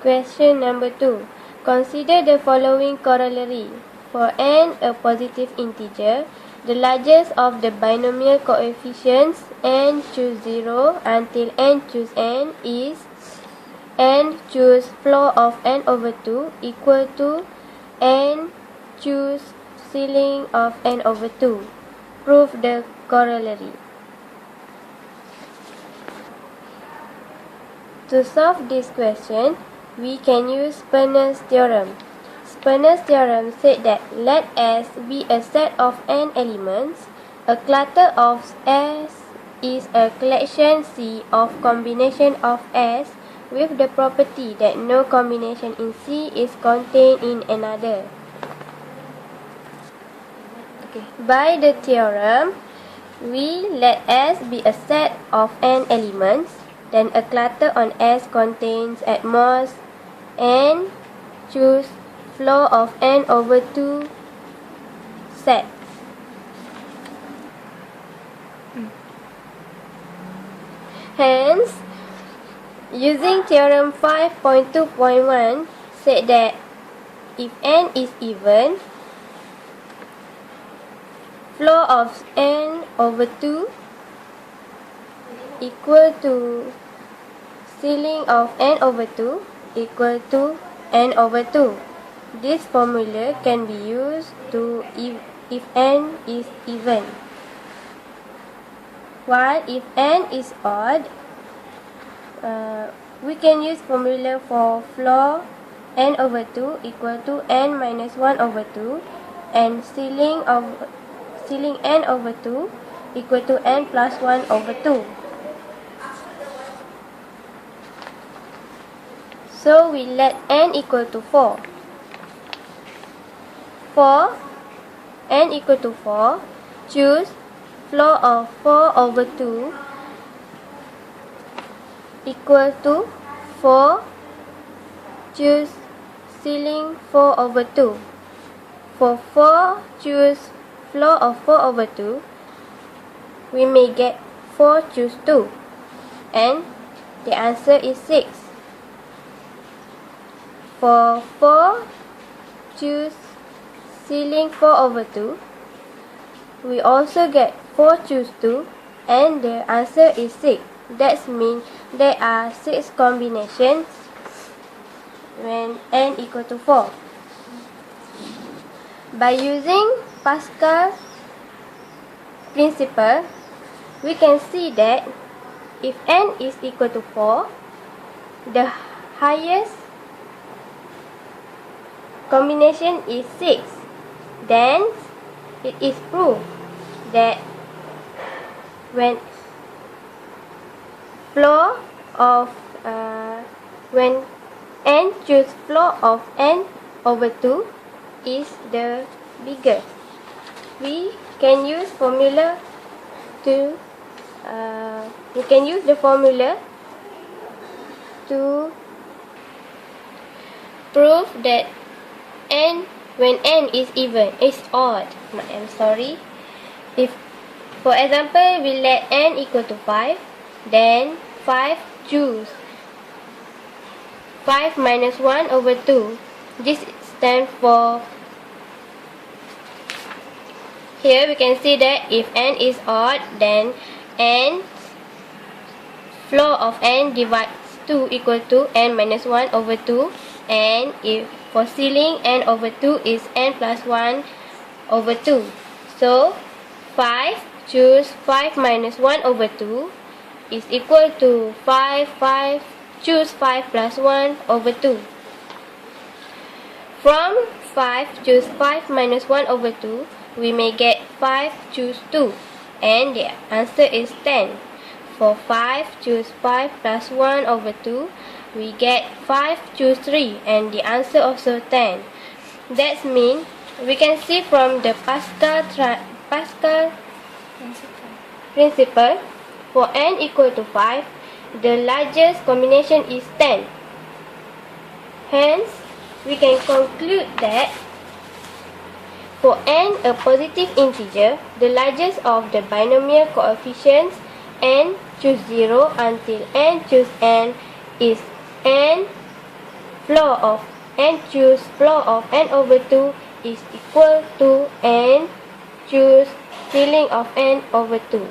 Question number 2. Consider the following corollary. For n a positive integer, the largest of the binomial coefficients n choose 0 until n choose n is n choose floor of n over 2 equal to n choose ceiling of n over 2. Prove the corollary. To solve this question, we can use Sperner's theorem. Sperner's theorem said that let S be a set of n elements. A cluster of S is a collection C of combination of S with the property that no combination in C is contained in another. By the theorem, we let S be a set of n elements. Then a cluster on S contains at most n choose floor of n over 2 sets. Hence, using theorem 5.2.1 said that if n is even, floor of n over 2 equal to ceiling of n over 2 equal to n over 2. This formula can be used to if n is even. While if n is odd, we can use formula for floor n over 2 equal to n minus 1 over 2 and ceiling n over 2 equal to n plus 1 over 2. So we let n equal to 4. For n equal to 4, choose floor of 4 over 2 equal to 4, choose ceiling 4 over 2. For 4, choose floor of 4 over 2, we may get 4 choose 2, and the answer is 6. For 4, choose ceiling 4 over 2, we also get 4 choose 2, and the answer is 6. That means there are 6 combinations when n equal to 4. By using Pascal's principle, we can see that if n is equal to 4, the highest combination is 6. Then it is proved that when n choose floor of n over 2 is the biggest. We can use formula to prove that when n is even, is odd. If, for example, we let n equal to 5, then 5 choose 5 minus 1 over 2. This stands for, here we can see that if n is odd, then n floor of n divides 2 equal to n minus 1 over 2, and if for ceiling n over 2 is n plus 1 over 2. So 5 choose 5 minus 1 over 2 is equal to 5 choose 5 plus 1 over 2. From 5 choose 5 minus 1 over 2, we may get 5 choose 2, and the answer is 10. For 5 choose 5 plus 1 over 2, we get 5 choose 3, and the answer also 10. That means we can see from the Pascal principle, for n equal to 5, the largest combination is 10. Hence, we can conclude that for n a positive integer, the largest of the binomial coefficients n choose 0 until n choose n is n floor of n choose floor of n over 2 is equal to n choose ceiling of n over 2.